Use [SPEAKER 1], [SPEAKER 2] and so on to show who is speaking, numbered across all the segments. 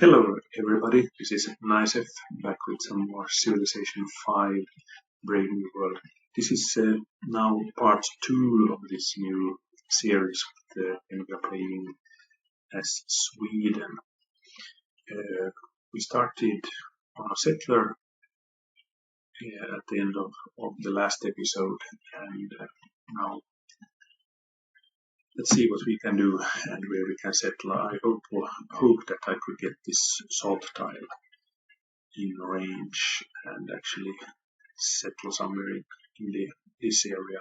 [SPEAKER 1] Hello everybody, this is Nicef back with some more Civilization 5 Brave New World. This is now part 2 of this new series and we are playing as Sweden. We started on a settler at the end of the last episode and now let's see what we can do and where we can settle. I hope that I could get this salt tile in range and actually settle somewhere in this area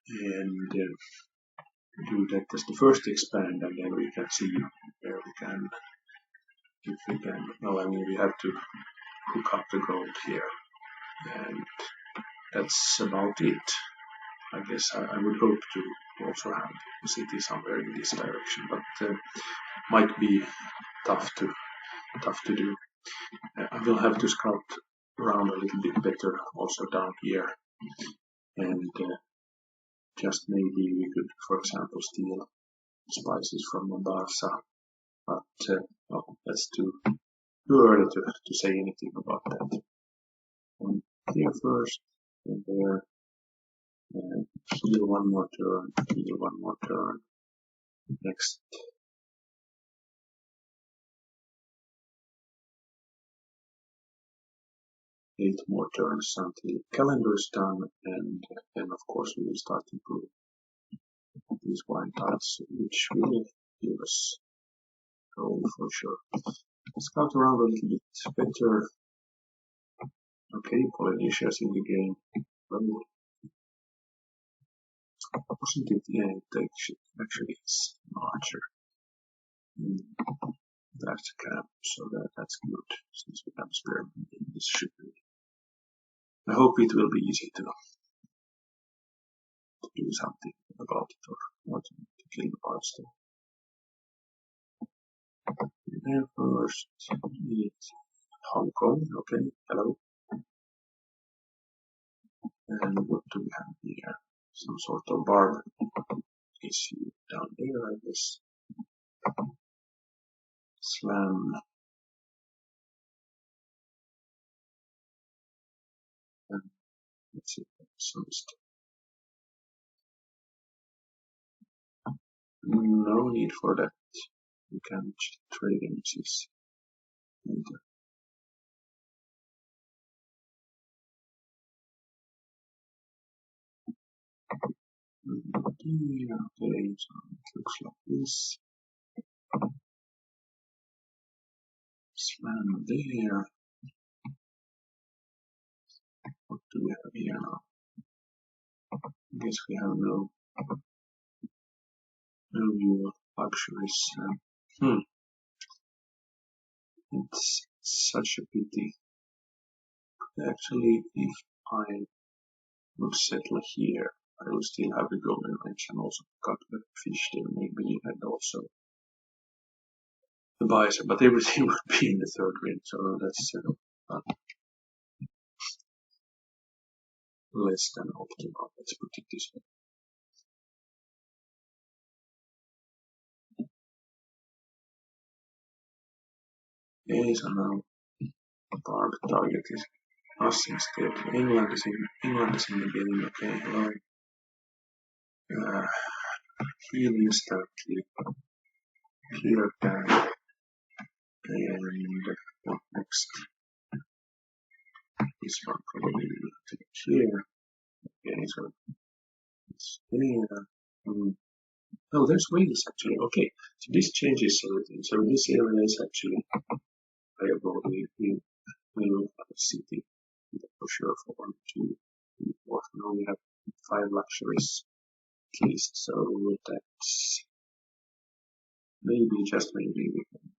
[SPEAKER 1] and do that as the first expand, and then we can see where we can, if we can. No, I mean we have to hook up the gold here, and that's about it. I guess I would hope to also have the city somewhere in this direction, but might be tough to do. I will have to scout around a little bit better also down here, and just maybe we could, for example, steal spices from Mombasa, but well, that's too early to say anything about that. And here first, and there, and heal one more turn, next. Eight more turns until calendar is done, and then of course we will start improving these wine tiles, which will give us gold for sure. Scout around a little bit better. Okay, Polynesia is in the game. Well, wasn't it? Yeah, it actually is larger in that camp, so that's good since we have spare money. This should be. I hope it will be easy to do something about it or not to kill the parts there. There first, meet Hong Kong. Okay, hello. And what do we have here? Some sort of barb issue down there, I guess. Slam. And let's see, some stuff. No need for that. You can trade images later. Okay, so it looks like this. Slam there. What do we have here now? I guess we have no new luxuries. It's such a pity. Actually, if I would settle here, I would still have the golden range and also cut the fish there, maybe, and also the bison, but everything would be in the third ring, so that's less than optimal. Let's put it this way. Okay, so now barb target is us instead. England is in the game. Okay, hello. Heal instantly. Clear tank. And what next? This one probably will take here. Okay, so it's there. Oh, there's wings actually. Okay, so this changes everything. So this area is actually playable. We will have a city for sure for 1, 2, 3, 4. Now we have 5 luxuries at least. So that's maybe, just maybe, we can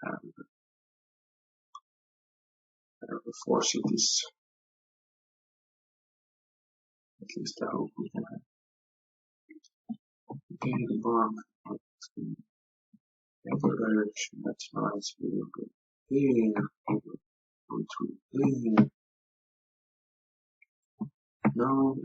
[SPEAKER 1] have 4 cities. At least I hope we can have. Okay, the bomb. Other direction. That's nice. We will go here. We will go to there. No.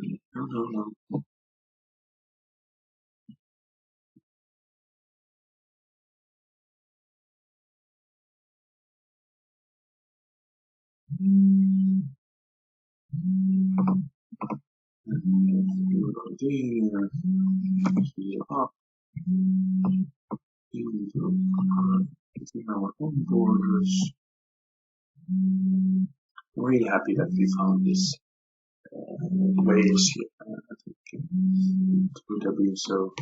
[SPEAKER 1] there, heal up, within our own borders. I'm really happy that we found this whales here. I think it would have been so.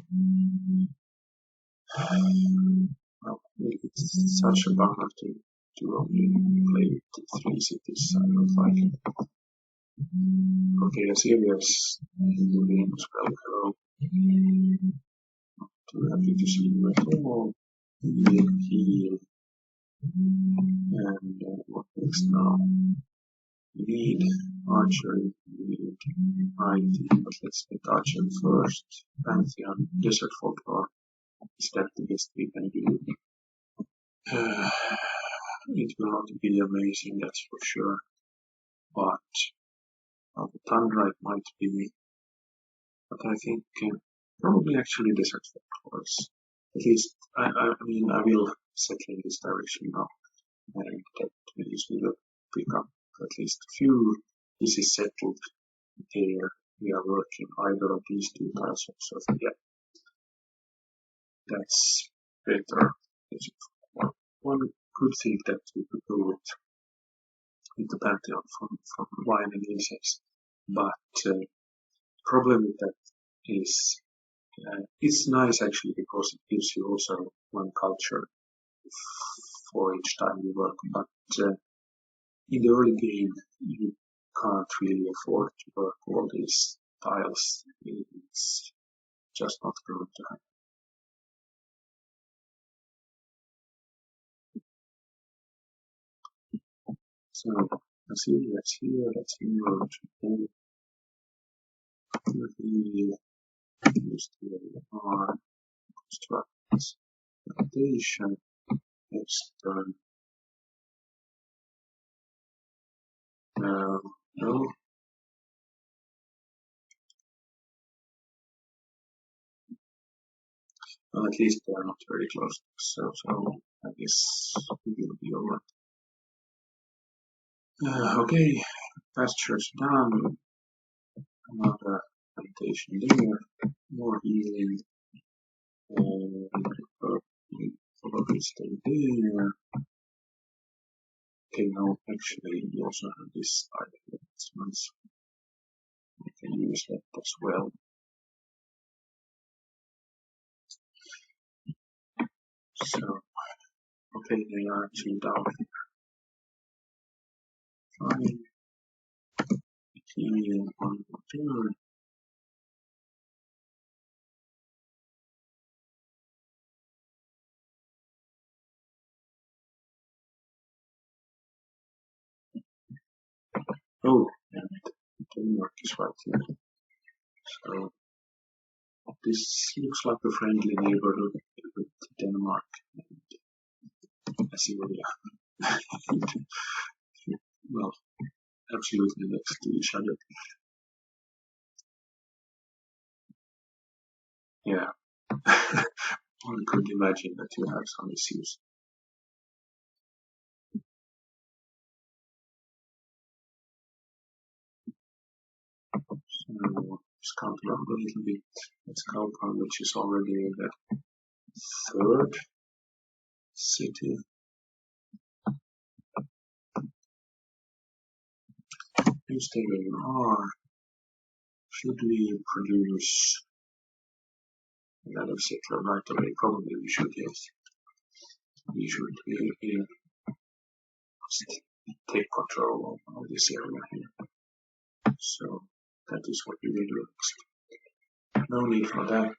[SPEAKER 1] Well, it's such a bummer to only play with 3 cities. I don't like it. Okay, Assyria's moving as well. Hello. Too happy to see you at all. Heal. And what next now? We need archery, we need IT, but let's get archery first. Pantheon, desert folklore. Is that the best we can do? It will not be amazing, that's for sure. But the Thunderite might be. But I think probably actually desert folklores. At least, I mean, I will settle in this direction now. And that means we will pick up at least a few. This is settled there. We are working either of these 2 tiles also. So yeah, that's better. One could think that we could go with the Pantheon from wine and insects, but problem with that is it's nice actually because it gives you also one culture for each time you work, but in the early game you can't really afford to work all these tiles. It's just not going to happen. So let's see, let's here, let's here, we use the R construct foundation, next turn. No, well, at least they are not very close, so I guess we will be alright. Okay, pastures done, another plantation there, more healing, and probably stay there. Okay, now actually we also have this side, that's nice. We can use that as well. So, okay, they are actually down here. Fine. Healing on the turn. Oh, and Denmark is right here. So this looks like a friendly neighborhood with Denmark and Assyria. Well, absolutely next to each other. Yeah. One could imagine that you have some issues. So scout around a little bit. Let's count on which is already in the 3rd city. You stay where you are. Should we produce another settler right away? Probably we should, yes. We should really take control of this area here. So that is what we will do next. No need for that.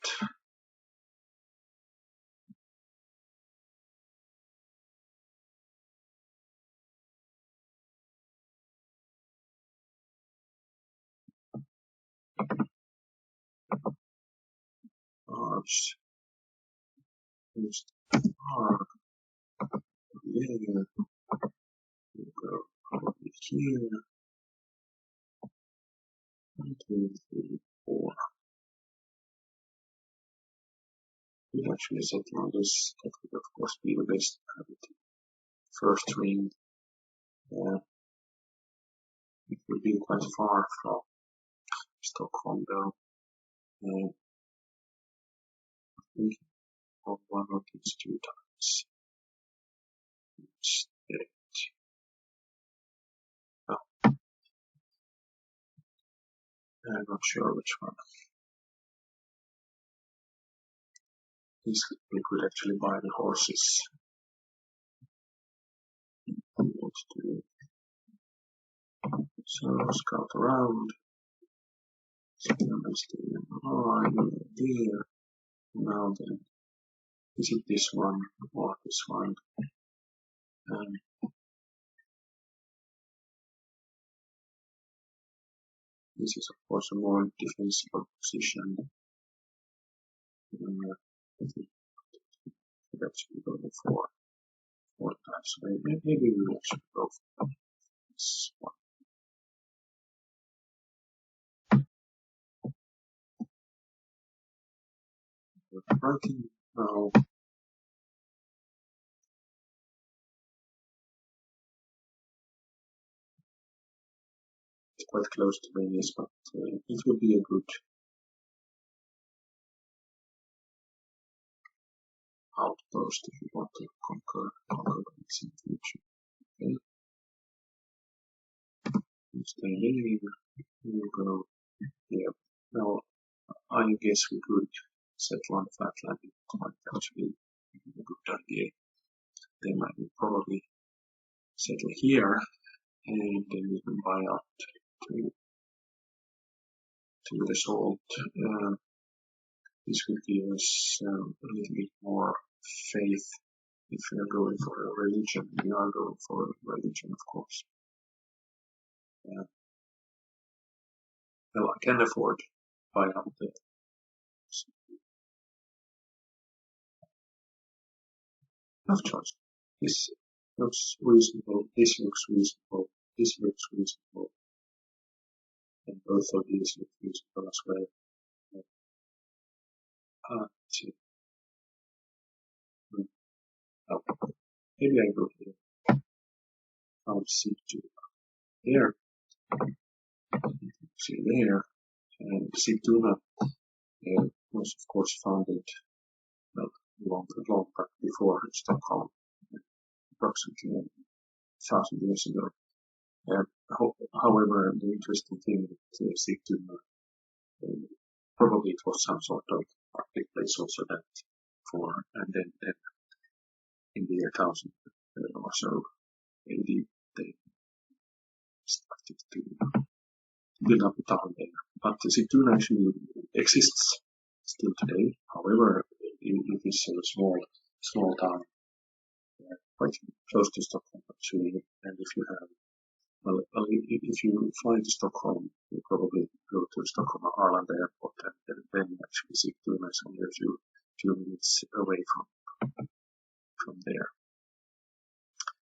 [SPEAKER 1] Arch. Just arc. There. We go over here. 1, 2, 3, 4. We'll actually settle on this. That would of course be the best. First ring. it would be quite far from Stockholm though. I think of one of these two times. I'm not sure which one. We could actually buy the horses. What to do? So scout around. Here. Now then, is it this one or this one? This is of course a more defensible position. I think we actually go for 4 times. So maybe we will actually go for this one. Writing now. It's quite close to Venice, but it will be a good outpost if you want to conquer Venice in the future. Okay. You stay there, you go here. Now, I guess we could settle on flatland. It might actually be a good idea. They might probably settle here, and then we can buy out to the salt. This would give us a little bit more faith if we are going for a religion. We are going for a religion, of course. Well, I can afford to buy out the no choice. This looks reasonable, this looks reasonable, this looks reasonable, and both of these look reasonable as well. Maybe I go here. I'll see to there. See there. And Sigtuna was of course founded long before Stockholm, approximately 1,000 years ago. However, the interesting thing with Sigtuna, probably it was some sort of marketplace also that for, and then in the year 1000 or so AD, they started to build up a town there. But Sigtuna actually exists still today. However, it is a small town, quite close to Stockholm actually. And if you have, if you fly to Stockholm, you probably go to Stockholm Arlanda Airport, and then actually Sigtuna is only a few minutes away from there.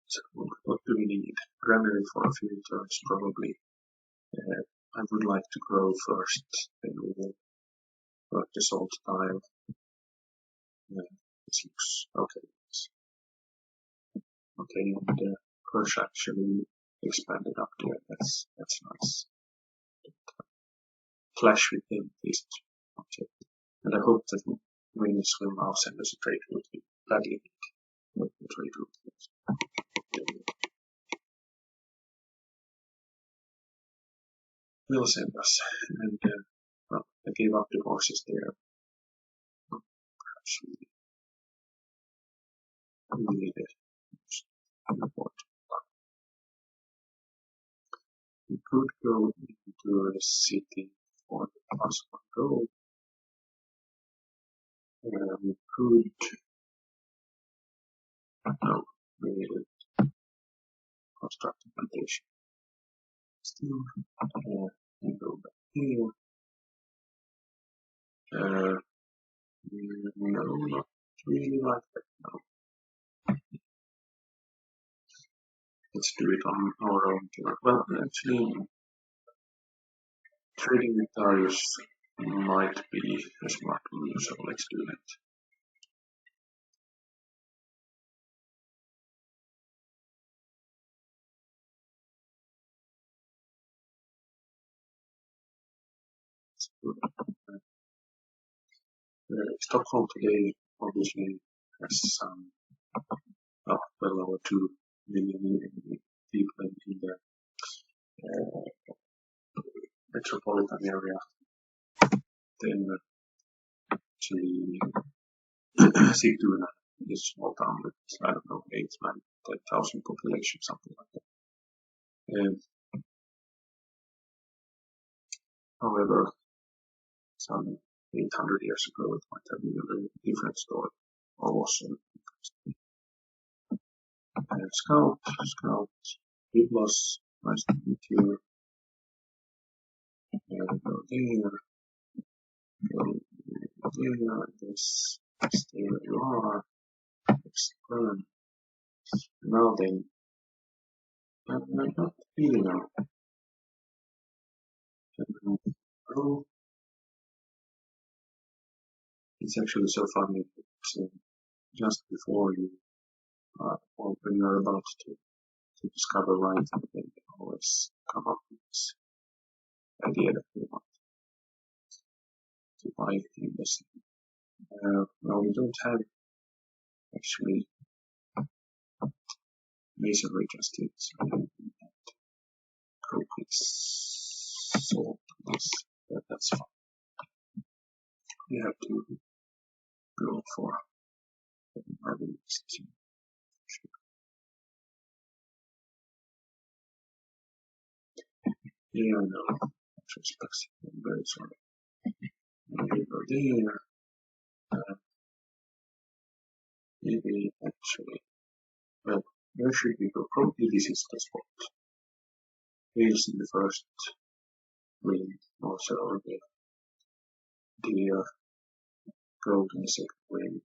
[SPEAKER 1] So what do we need? Granary for a few turns probably. I would like to grow first, then we will work the salt tile. This looks okay. Okay, and the Persia actually expanded up there. That's nice. Clash with them is okay. And I hope that Venus will now send us a trade route. Badly need a trade route. Will send us, and well, I gave up the horses there. Perhaps we need it. We could go into the city for the possible gold. We could we needed construct a plantation. Still, we go back here. No, not really like that. No. Let's do it on our own turn. Well, actually, trading with Darius might be a smart move, so let's do that. good. Stockholm today obviously has some well over 2 million people in the metropolitan area. Then actually Sigtuna is a small town with, I don't know, 8, 9, 10,000 population, something like that. However, some 800 years ago it might have been a very different story. Or was Scout, it was nice to meet you. Go there, this, stay where you are, explore. Now then, I'm not feeling now. Oh, it's actually so funny that just before you or when you're about to discover writing, then you always come up with this idea that you want to buy things. Now we don't have actually masonry just yet, so coke with salt, that's fine. We have to go for having this. Yeah, I know. I'm very sorry. We go there. Maybe actually, well, where should we go? Probably this is the spot. Wheels in the first ring, also the deer, gold in the second ring.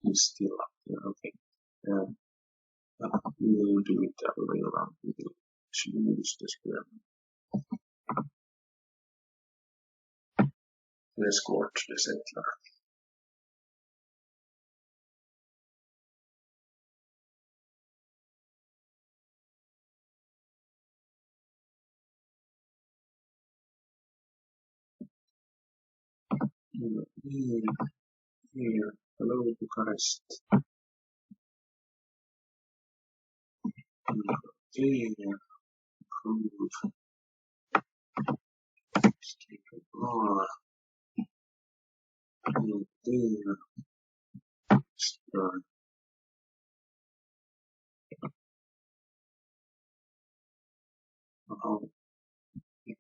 [SPEAKER 1] He's still up there, okay. We will do it the other way around. We will actually use the square to escort the settler. Here, hello Bucharest. Here, prove. Stick a bar. There, stern.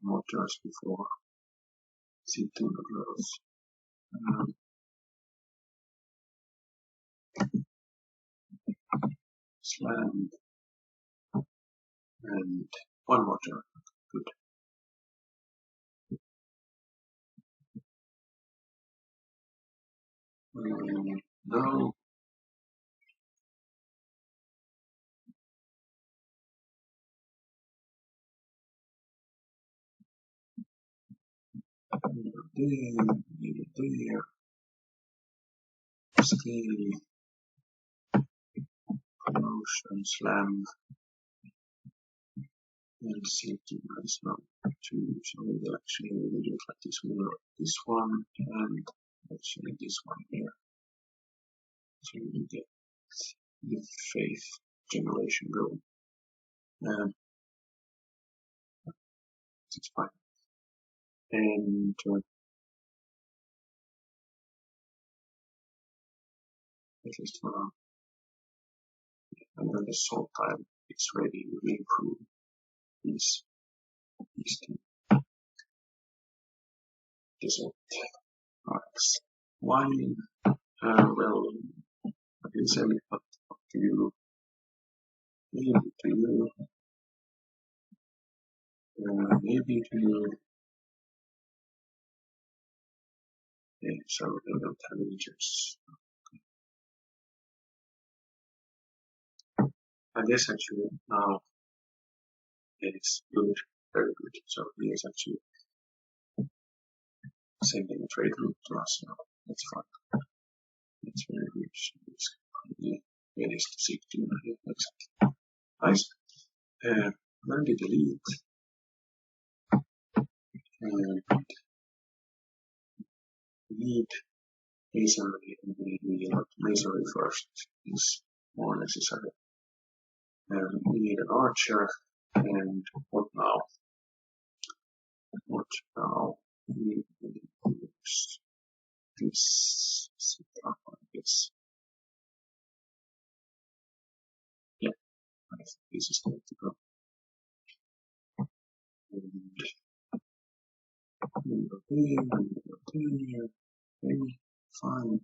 [SPEAKER 1] More just before Sigtuna grows. Slam and one more turn. Good. No. There. Stay. Promotion. Slam. And Sigtuna is now 2. So we will actually do it like this. We will this one and actually this one here. So we get the faith generation going. It's fine. And at least for now. And when the salt time is ready, we improve these two dessert products. Wine, well, I can sell it, but up to you. Maybe to you. Maybe to you. Yeah, so we don't have any chips. I guess actually now it's good, very good. So he is actually sending a trade route to us now. That's fine. That's very good. It's probably ready to seek to exactly. Nice. Learn to delete. And we need masonry, and we need masonry first is more necessary. And we need an archer, and what now? What now? We use this setup like this. Yeah, I think this is going to go. And we go there, okay, fine.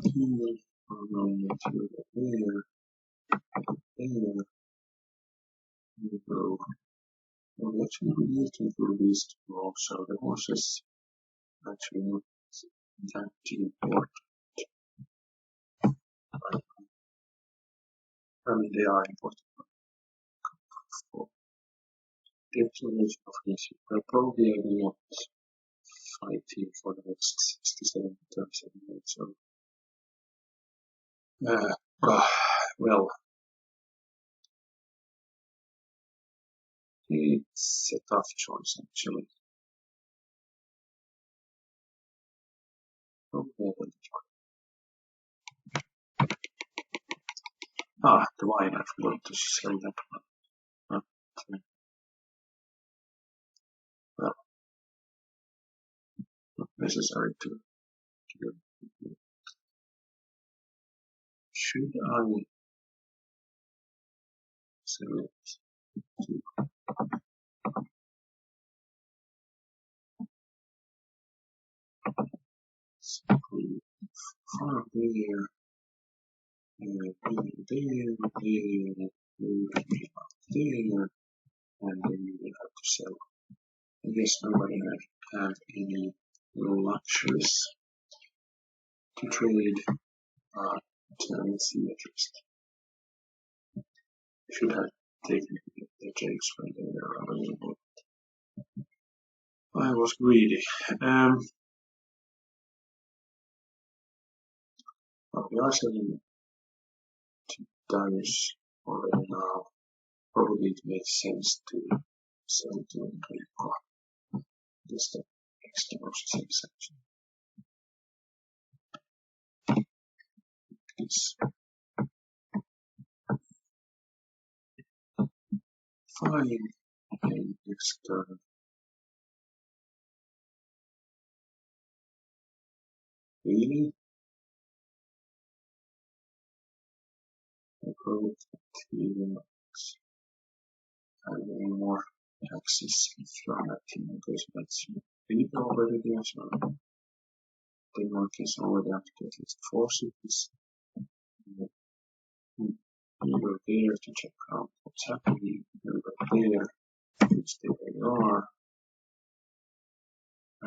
[SPEAKER 1] Here, we're going to go there, there, we go. Well, actually, we need to do these two also. The horses actually not that important. I mean, they are important for the explanation of this. But probably I will not fighting for the next 67 turns anyway. So, well, it's a tough choice actually. Probably I will try. The wine, I forgot to say that one. Well, not necessary to do. Should I select to simply from there, there, and then you will have to sell. I guess nobody have any luxuries to trade. Let's see at least. I should have taken the jakes when they were available. I was greedy. We are selling to Darius already now. Probably it makes sense to sell to Enrico. This is the next most sense actually. It's fine and external. Really? I probably even have any more access if that team goes back to people already there, so Denmark is already up to at least 4 cities. You go there to check out what's happening. You go there, which they are. I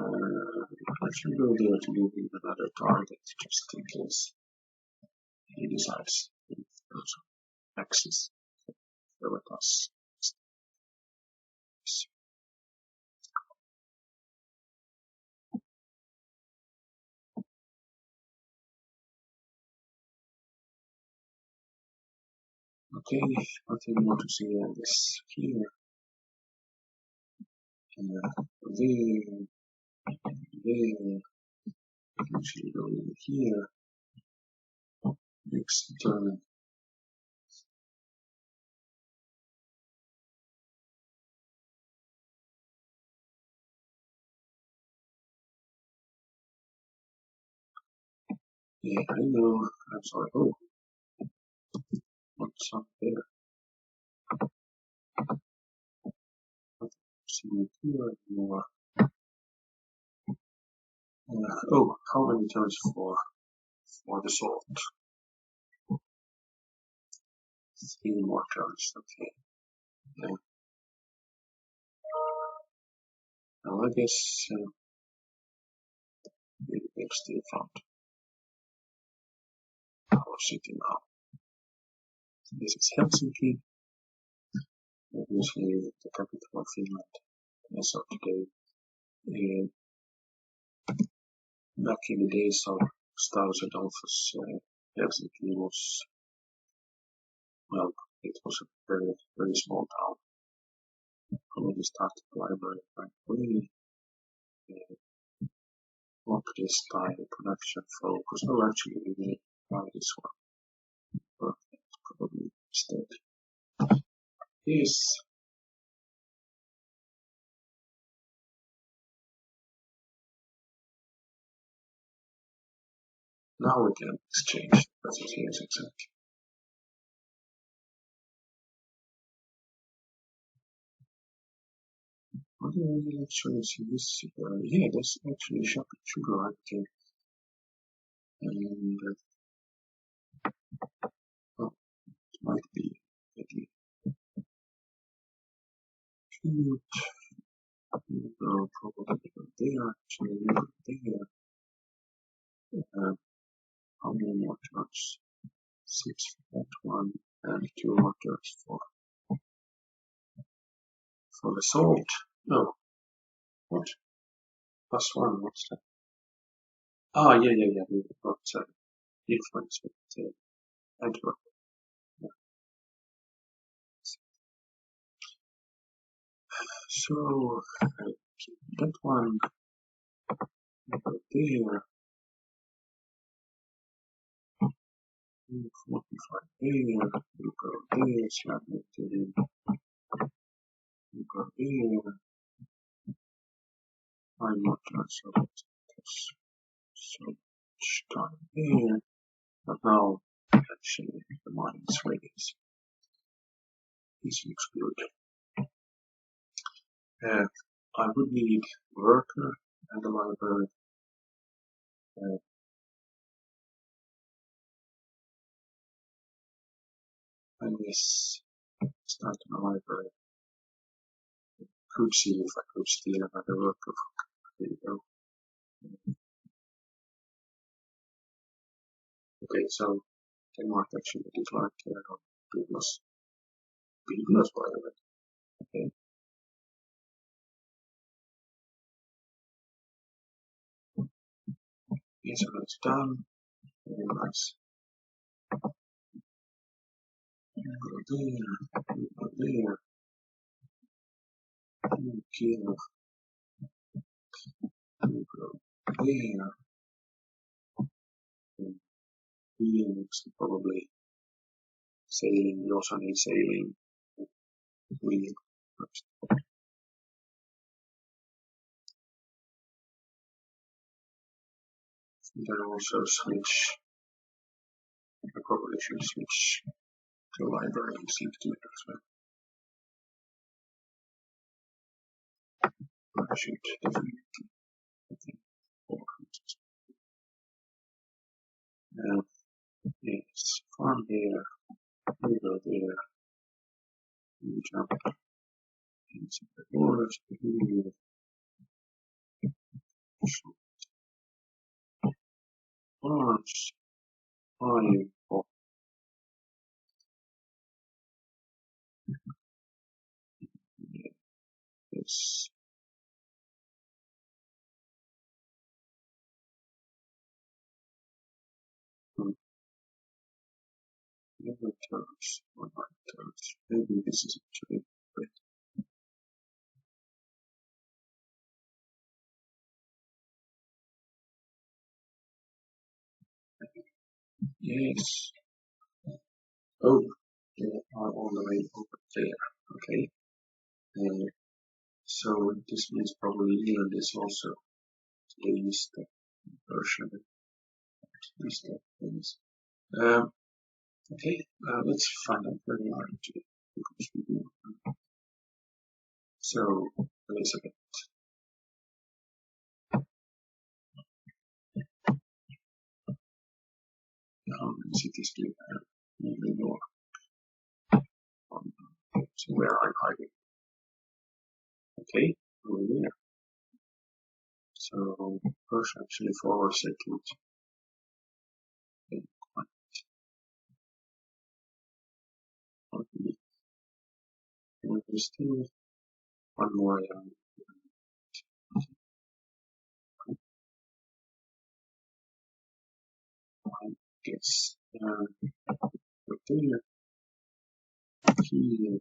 [SPEAKER 1] should go there to give him another target just in case he decides to access with us. Okay, nothing more to see on this here. There, actually go in here. Next turn. Yeah, I know. I'm sorry. Oh, what's up there? See here more. Oh, how many turns for the salt? 3 more turns. Okay. Yeah. Now I guess we'll stay front. Our city now. This is Helsinki. Obviously the capital of Finland as of today. And back in the days of Stavros Adolphus, Helsinki was, well, it was a very, very small town. Probably start the library right away. Lock this tile production focus. Oh, actually, we need this one. Perfect. Probably instead. Yes. Now we can exchange. That's what here's exactly. What do we actually see this? Yeah, there's actually sugar right there. And oh, it might be maybe cute. Probably go there. Actually, we go there. How many more turns? 6 for that one, and 2 more turns for the salt. No, what? +1, what's that? Ah, yeah. We got influence with Antwerp. Yeah. So, that one, we go there. 45 there, we go there, slap it in, we go there. I'm not sure what this so much time there, but now actually the mine is ready. This looks good. I would need worker and the library. And this start the library. Could see if I could steal another worker. There you go. Okay, so Denmark actually did like previous by the way. Okay. Yes, so that's done. Very nice. Go there, go there. Okay, go there. And Phoenix probably sailing, you also need sailing wheel. You can also switch, I probably should switch to library and Sigtuna as well. I should definitely, I think, yes, farm here, we go there, we jump into the forest, here, farms, fire, yes, never turns, or not turns, maybe this is actually great. Yes, oh, they are all the way over there, okay, so this means probably England is also the least version of these things. Okay, let's find out where we are actually, because we do. So, Elizabeth. How many cities do you have in the north? So where are you hiding? Okay, over there. So, first actually forward settled. And there's still one more I guess. With there, here,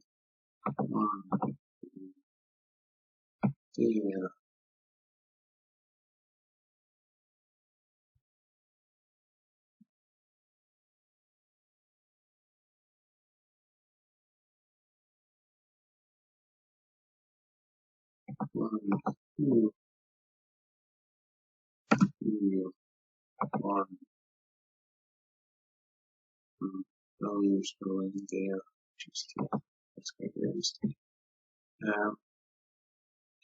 [SPEAKER 1] 1, there. One, two, three, one, two. Values going there. Just let's get realistic.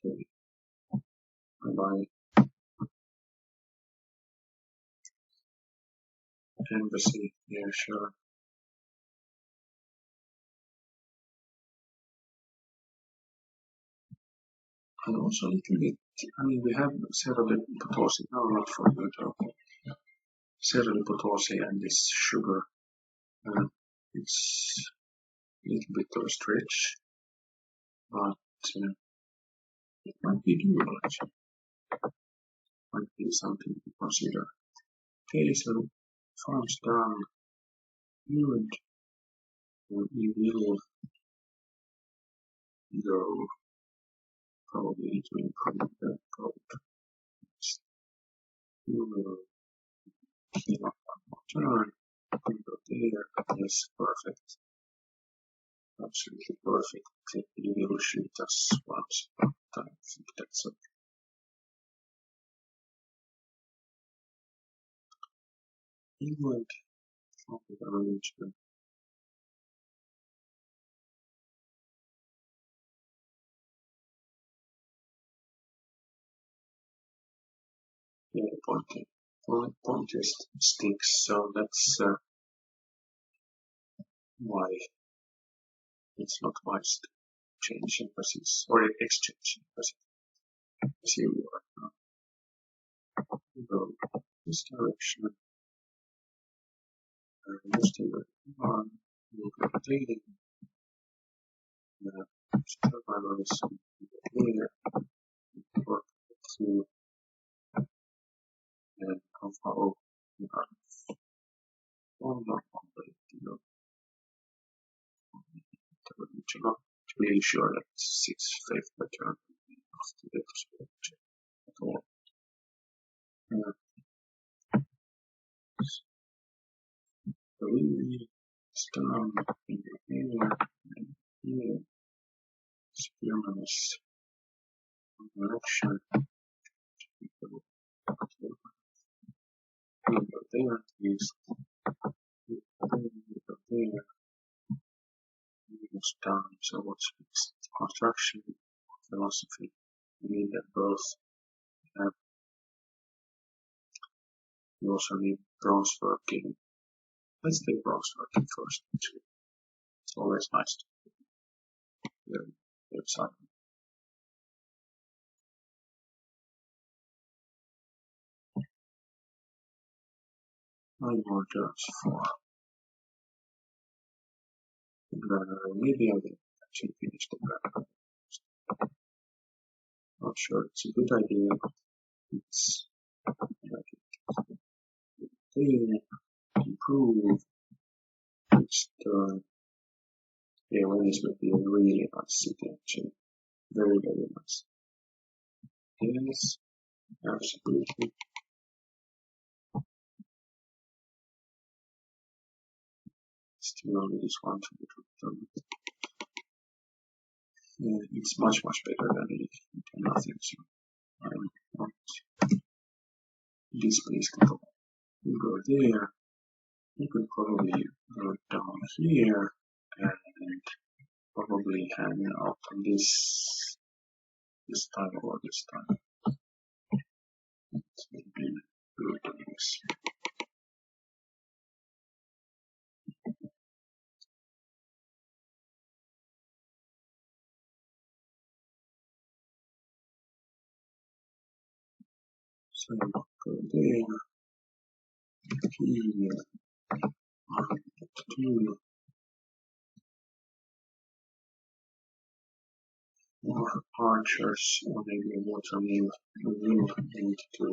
[SPEAKER 1] Okay. Bye. Embassy. Yeah, sure. And also a little bit. I mean, we have Cerro de Potosi. No, not for good. Okay. Cerro de Potosi and this sugar. It's a little bit of a stretch, but it might be doable actually. Might be something to consider. Okay, so farms done. Good. We will go probably to improve the code. We will clean up one more turn. We go there. Yes, perfect. Absolutely perfect. You will shoot us once, but I think that's okay. England from the arrangement. Yeah, point is sticks, so that's why it's not wise to change emphasis or exchange emphasis. As you are now. Go this direction. Just over one. We'll go cleaning. Survival is here. Work through and how far over we are. One more way to go. To be sure that 6/5 return after the perspective at all. So we stand in here and here. Experiments direction. We go there at least. We go there. It's done. So what's next? Construction philosophy. We need that both. We also need bronze working. Let's take bronze working first. It's always nice to the website. Nine more turns for. Maybe I will actually finish the graph. Not sure it's a good idea. It's like it. Improve. Next turn. Yeah, Venice would be a really nice city actually. Very, very nice. Yes, absolutely. Still only this one to be done. It's much, much better than nothing. So I want this place to go. We go there. We could probably go down here and probably hang out on this time or this time. It's maybe good news. So go there. Here. 1, 2. More archers or maybe a water mill. We will need to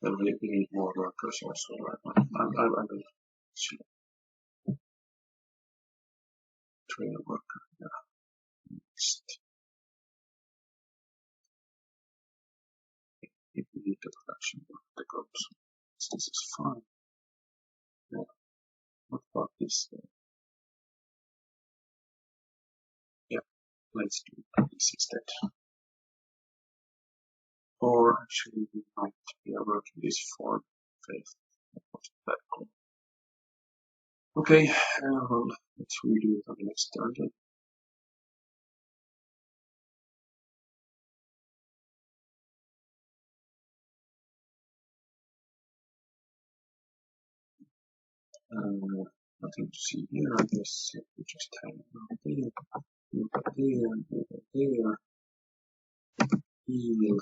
[SPEAKER 1] we need more workers also. I will actually train a worker. Yeah. Next. need the production of the groups. This is fine. Yeah. What about this? Yeah, let's do this instead. Or actually, we might be working this for faith. That cool. Okay, well, let's redo it on the next turn then. Nothing to see here, I guess. We just hang out there, move up there, move up there, heal,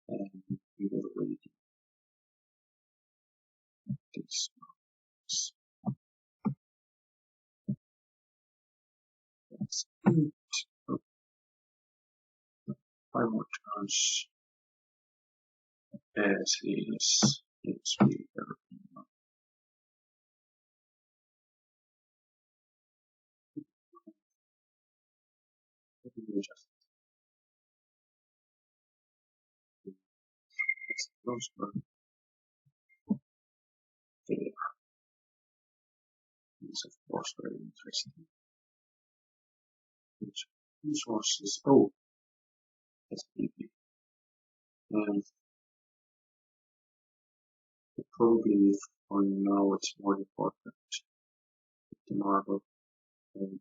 [SPEAKER 1] and we will read this. That's it. Oh, 5 more turns. As is, let's read everything. We just close one. There. It's of course very interesting. Which resources? Oh, that's easy. And probably for now it's more important to marble and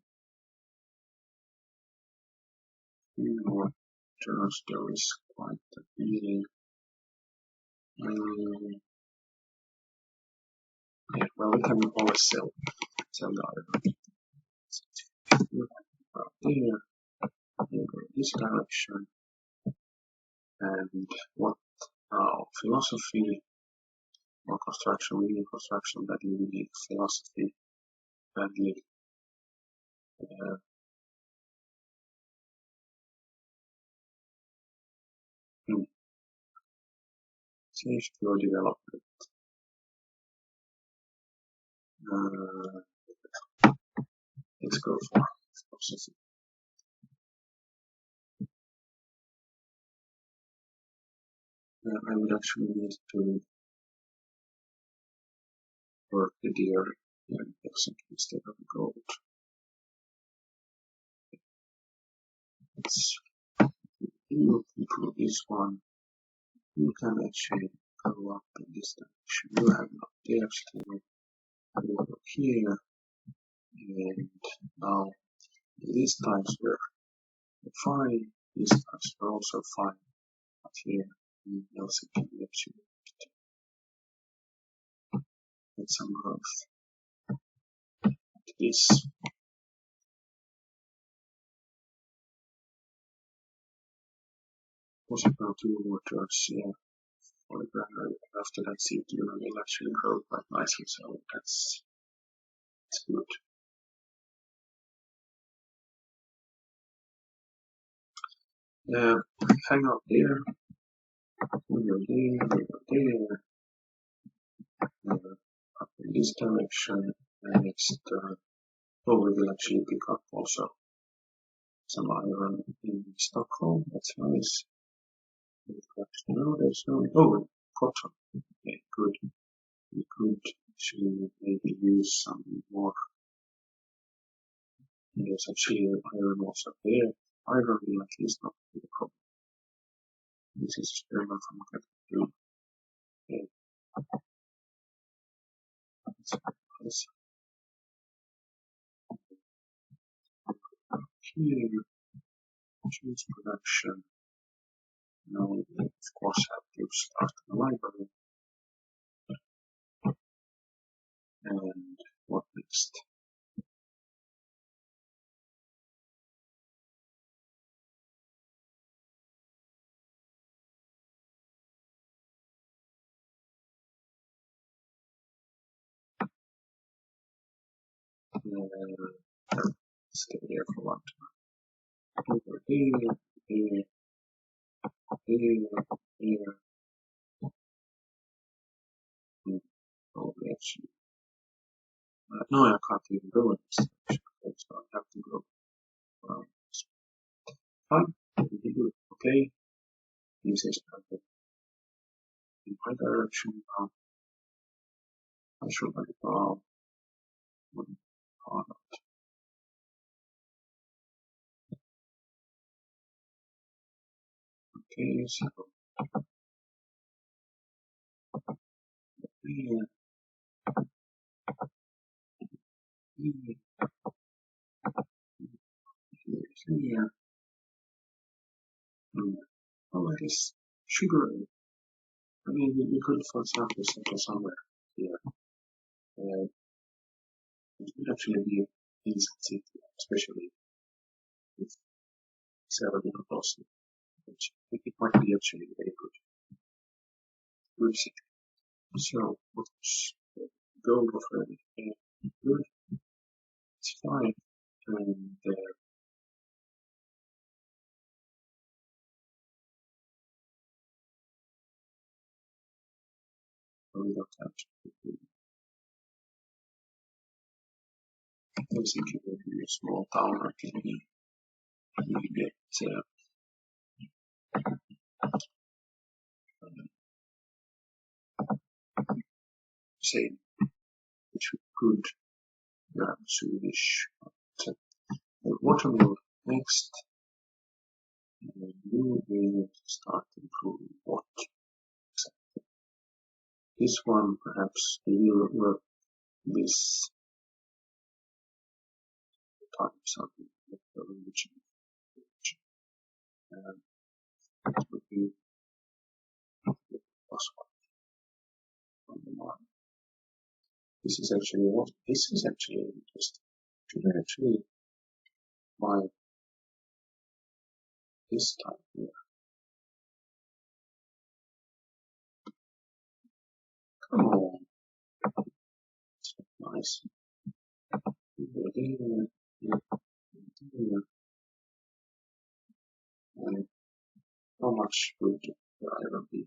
[SPEAKER 1] few more turns there is quite appealing. Yeah, well, we can always sell the iron. There, go this direction, and what now? Philosophy or construction? We need construction badly. We need philosophy badly. Safety or development. Let's go for philosophy. I would actually need to work the deer in Helsinki instead of gold. Let's improve this one. You can actually go up in this direction. You have not there still. Go up here, and now these times were fine. These times were also fine. Up here in Helsinki, we actually get some growth. This. Possible 2 waters, yeah. For the granary. After that, Sigtuna will actually grow quite nicely, so that's good. Hang out there. We go there. Up in this direction. And next, we will actually pick up also some iron in Stockholm. That's nice. No, there's no. Oh, cotton. Okay, good. We could actually maybe use some more. There's actually iron also there. Iron will at least not be the problem. This is very much from what I can do. Okay. Let's here, choose production. Now we of course have to start the library. And what next? Stay there for one time. Over here. Oh, actually. No, I can't even go in this direction. So I have to go. Fine. Okay. This is perfect. my direction now. I should have okay, so here, here, here. Oh, it is sugar. I mean, we could, for example, settle somewhere here. It would actually be easy, especially with several different processes, which it might be actually very good. Good city. So, what's the goal of it? Good. It's fine. And we don't have to. Helsinki will be a small town. I think we get say which we could learn Swedish. But, what will next? You will start improving what? This one perhaps will work this time something with the religion. It would be possible on the mind. This is actually interesting. Should I actually buy this time here? Come on. It's not nice. And how much would the iron be?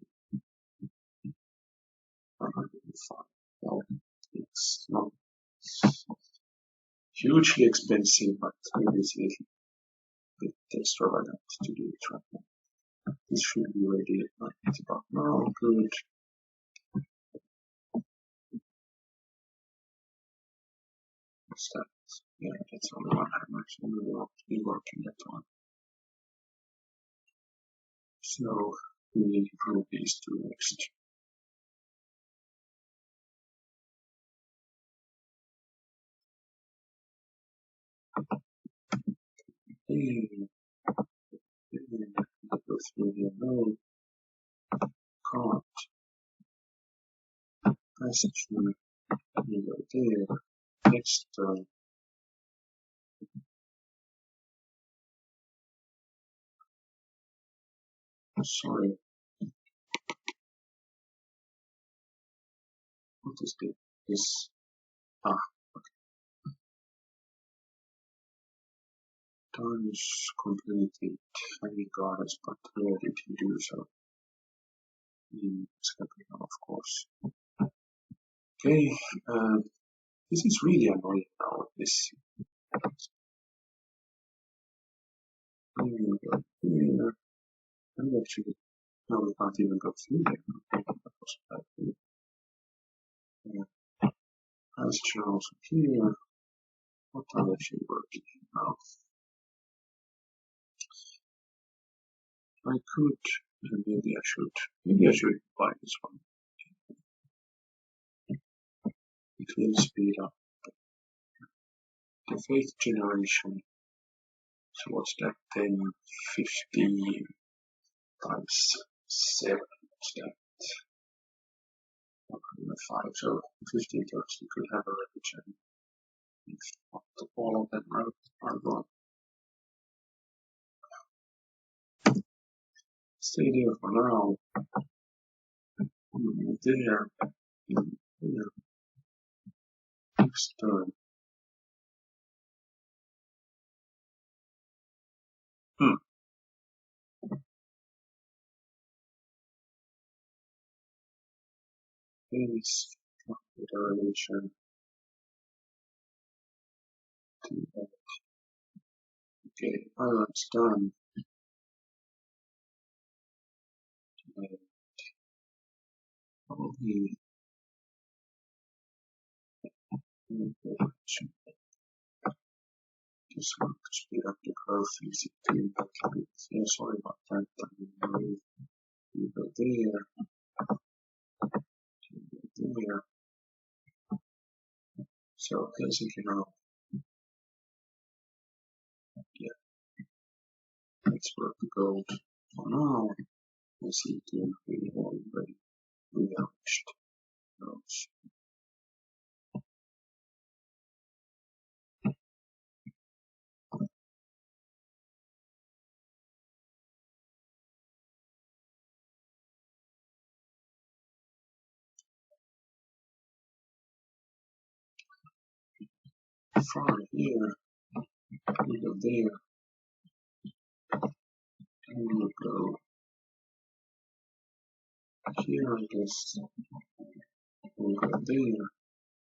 [SPEAKER 1] 105. Well, it's not hugely expensive, but maybe it's a little bit extravagant to do it right now. This should be ready at night, but now good. What's that? Yeah, that's only one. I'm actually not be working that one. So we group these two next. Go through here. No, can't. Passage one. You go there. Next sorry. What is this? Time is completed. Any goddess, but where did he do so? In Scandinavia, of course. Okay, this is really annoying now. This. Here. And actually, no, we can't even go through there. As channels here, what are actually working now? I could, maybe I should buy this one. It will speed up the faith generation. So what's that? 10, 15 times 7. What's that? 105. So 15 times you could have a religion. If not all of them are gone. Stay there for now. There. There. Next turn. Please the relation to that. Okay, island's done. probably just want to speed up the growth in Sigtuna. Yeah, sorry about that. We go there, there. So Helsinki now, yeah, let's work the gold for now. I see we already reached those. From here, we go there, and we go here, I guess. We go there,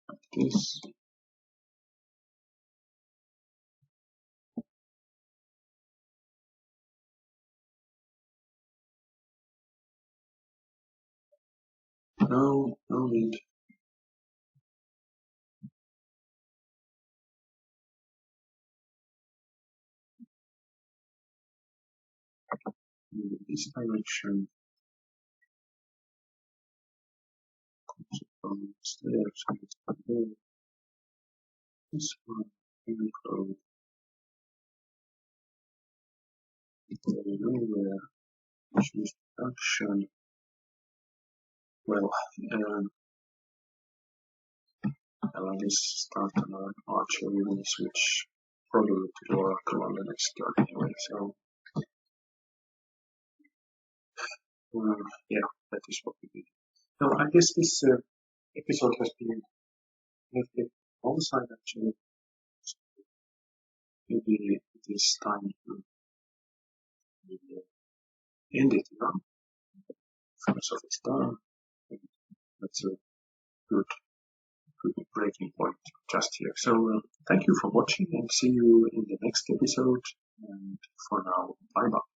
[SPEAKER 1] like this. No, no need. In this direction, from stairs, and it's up there. This one, and we go nowhere. Choose action. Well, I just start an archery and switch probably to the oracle on the next turn anyway. So, yeah, that is what we did. Now, I guess this episode has been a little bit long side actually. So maybe it is time to end it now. So it's done. That's a good breaking point just here. So thank you for watching and see you in the next episode. And for now, bye bye.